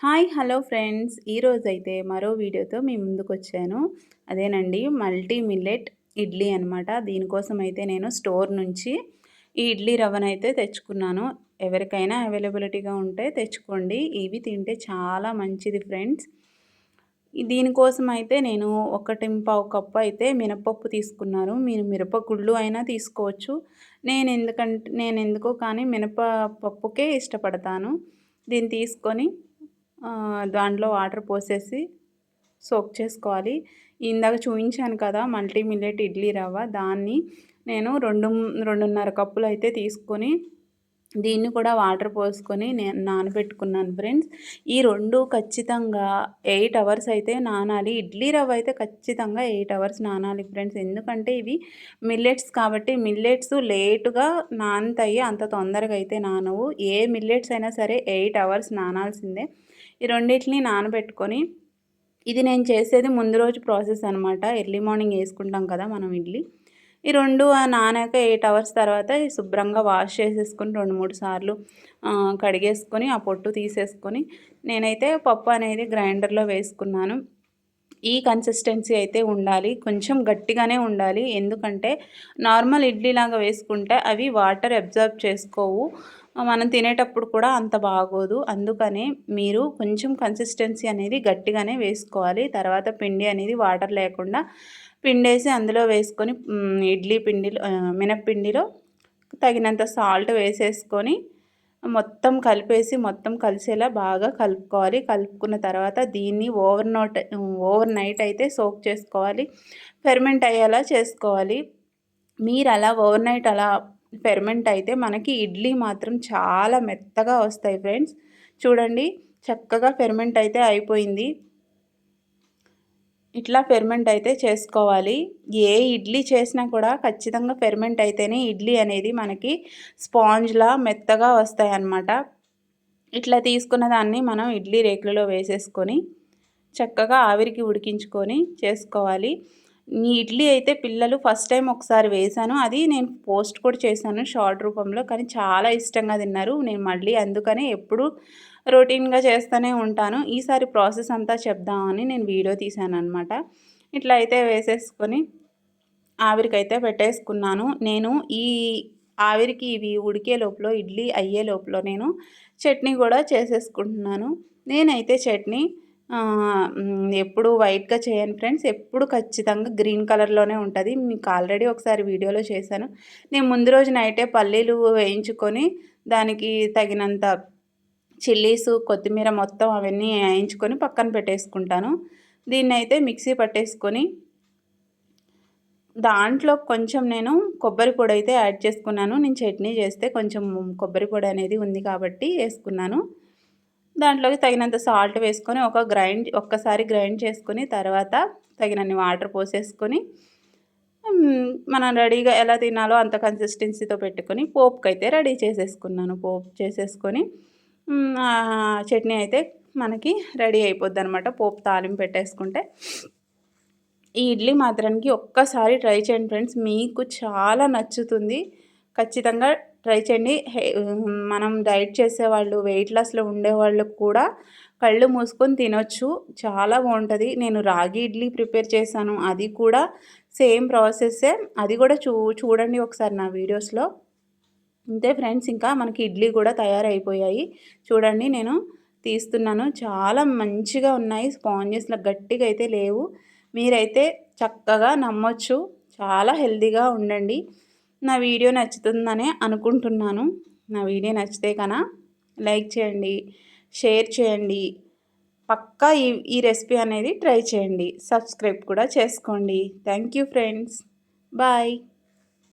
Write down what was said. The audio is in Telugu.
హాయ్ హలో ఫ్రెండ్స్, ఈరోజైతే మరో వీడియోతో మీ ముందుకొచ్చాను. అదేనండి, మల్టీ మిల్లెట్ ఇడ్లీ అనమాట. దీనికోసం అయితే నేను స్టోర్ నుంచి ఈ ఇడ్లీ రవ్వనైతే తెచ్చుకున్నాను. ఎవరికైనా అవైలబిలిటీగా ఉంటే తెచ్చుకోండి. ఇవి తింటే చాలా మంచిది ఫ్రెండ్స్. దీనికోసం అయితే నేను 1 కప్పు అయితే మినపప్పు తీసుకున్నాను. మీరు మిరపగుళ్ళు అయినా తీసుకోవచ్చు. నేనెందుకో కానీ మినపప్పుకే ఇష్టపడతాను. దీన్ని తీసుకొని దాంట్లో వాటర్ పోసేసి సోక్ చేసుకోవాలి. ఇందాక చూపించాను కదా మల్టీ మిల్లెట్ ఇడ్లీ రవ్వ, దాన్ని నేను 2.5 కప్పులు అయితే తీసుకొని దీన్ని కూడా వాటర్ పోసుకొని నేను నానబెట్టుకున్నాను ఫ్రెండ్స్. ఈ 2 ఖచ్చితంగా 8 అవర్స్ అయితే నానాలి. ఇడ్లీ రవ్వ అయితే ఖచ్చితంగా 8 అవర్స్ నానాలి ఫ్రెండ్స్. ఎందుకంటే ఇవి మిల్లెట్స్ కాబట్టి మిల్లెట్స్ లేటుగా నానుతాయి, అంత తొందరగా అయితే నానవు. ఏ మిల్లెట్స్ అయినా సరే 8 అవర్స్ నానాల్సిందే. ఈ రెండిటిని నానబెట్టుకొని, ఇది నేను చేసేది ముందు రోజు ప్రాసెస్ అనమాట. ఎర్లీ మార్నింగ్ వేసుకుంటాం కదా మనం ఇడ్లీ. ఈ 2 నానాక 8 అవర్స్ తర్వాత శుభ్రంగా వాష్ చేసేసుకొని 2-3 సార్లు కడిగేసుకొని ఆ పొట్టు తీసేసుకొని నేనైతే పప్పు అనేది గ్రైండర్లో వేసుకున్నాను. ఈ కన్సిస్టెన్సీ అయితే ఉండాలి, కొంచెం గట్టిగానే ఉండాలి. ఎందుకంటే నార్మల్ ఇడ్లీలాగా వేసుకుంటే అవి వాటర్ అబ్జర్బ్ చేసుకోవు, మనం తినేటప్పుడు కూడా అంత బాగోదు. అందుకనే మీరు కొంచెం కన్సిస్టెన్సీ అనేది గట్టిగానే వేసుకోవాలి. తర్వాత పిండి అనేది వాటర్ లేకుండా పిండేసి అందులో వేసుకొని ఇడ్లీ పిండిలో మినప్పిండిలో తగినంత సాల్ట్ వేసేసుకొని మొత్తం కలిపేసి మొత్తం కలిసేలా బాగా కలుపుకోవాలి. కలుపుకున్న తర్వాత దీన్ని ఓవర్ నైట్ అయితే సోక్ చేసుకోవాలి, ఫెర్మెంట్ అయ్యేలా చేసుకోవాలి. మీరు అలా ఓవర్ నైట్ అలా ఫెర్మెంట్ అయితే మనకి ఇడ్లీ మాత్రం చాలా మెత్తగా వస్తాయి ఫ్రెండ్స్. చూడండి, చక్కగా ఫెర్మెంట్ అయితే అయిపోయింది. ఇట్లా ఫెర్మెంట్ అయితే చేసుకోవాలి. ఏ ఇడ్లీ చేసినా కూడా ఖచ్చితంగా ఫెర్మెంట్ అయితేనే ఇడ్లీ అనేది మనకి స్పాంజ్లా మెత్తగా వస్తాయన్నమాట. ఇట్లా తీసుకున్న దాన్ని మనం ఇడ్లీ రేకులలో వేసేసుకొని చక్కగా ఆవిరికి ఉడికించుకొని చేసుకోవాలి. ఈ ఇడ్లీ అయితే పిల్లలు ఫస్ట్ టైం ఒకసారి వేశాను, అది నేను పోస్ట్ కూడా చేశాను షార్ట్ రూపంలో, కానీ చాలా ఇష్టంగా తిన్నారు. నేను మళ్ళీ అందుకనే ఎప్పుడు రొటీన్గా చేస్తూనే ఉంటాను. ఈసారి ప్రాసెస్ అంతా చెప్దామని నేను వీడియో తీశాను అనమాట. ఇట్లా అయితే వేసేసుకొని ఆవిరికైతే పెట్టేసుకున్నాను. నేను ఈ ఆవిరికి ఇవి ఉడికే లోపల, ఇడ్లీ అయ్యే లోపల నేను చట్నీ కూడా చేసేసుకుంటున్నాను. నేనైతే చట్నీ ఎప్పుడు వైట్గా చేయను ఫ్రెండ్స్, ఎప్పుడు ఖచ్చితంగా గ్రీన్ కలర్లోనే ఉంటుంది. మీకు ఆల్రెడీ ఒకసారి వీడియోలో చేశాను. నేను ముందు రోజు నైటే పల్లీలు వేయించుకొని దానికి తగినంత చిల్లీసు, కొత్తిమీర మొత్తం అవన్నీ వేయించుకొని పక్కన పెట్టేసుకుంటాను. దీన్నైతే మిక్సీ పట్టేసుకొని దాంట్లో కొంచెం నేను కొబ్బరి పొడి అయితే యాడ్ చేసుకున్నాను. నేను చట్నీ చేస్తే కొంచెం కొబ్బరి పొడి అనేది ఉంది కాబట్టి వేసుకున్నాను. దాంట్లోకి తగినంత సాల్ట్ వేసుకొని ఒక్కసారి గ్రైండ్ చేసుకొని తర్వాత తగినన్ని వాటర్ పోసేసుకొని మనం రెడీగా ఎలా తినాలో అంత కన్సిస్టెన్సీతో పెట్టుకొని పోపుకైతే రెడీ చేసేసుకున్నాను. పోపు చేసేసుకొని చట్నీ అయితే మనకి రెడీ అయిపోద్ది అనమాట. పోపు తాలింపు పెట్టేసుకుంటే ఈ ఇడ్లీ మాత్రానికి ఒక్కసారి ట్రై చేయండి ఫ్రెండ్స్, మీకు చాలా నచ్చుతుంది. ఖచ్చితంగా ట్రై చేయండి. మనం డైట్ చేసేవాళ్ళు, వెయిట్ లాస్లో ఉండేవాళ్ళు కూడా కళ్ళు మూసుకొని తినొచ్చు, చాలా బాగుంటుంది. నేను రాగి ఇడ్లీ ప్రిపేర్ చేశాను, అది కూడా సేమ్ ప్రాసెస్సే. అది కూడా చూడండి ఒకసారి నా వీడియోస్లో. అంతే ఫ్రెండ్స్, ఇంకా మనకి ఇడ్లీ కూడా తయారైపోయాయి. చూడండి, నేను తీస్తున్నాను, చాలా మంచిగా ఉన్నాయి. స్పాంజెస్లో గట్టిగా అయితే లేవు. మీరైతే చక్కగా నమ్మొచ్చు, చాలా హెల్తీగా ఉండండి. నా వీడియో నచ్చుతుందనే అనుకుంటున్నాను. నా వీడియో నచ్చితే కనుక లైక్ చేయండి, షేర్ చేయండి, పక్కా ఈ రెసిపీ అనేది ట్రై చేయండి. సబ్స్క్రైబ్ కూడా చేసుకోండి. Thank you friends, bye.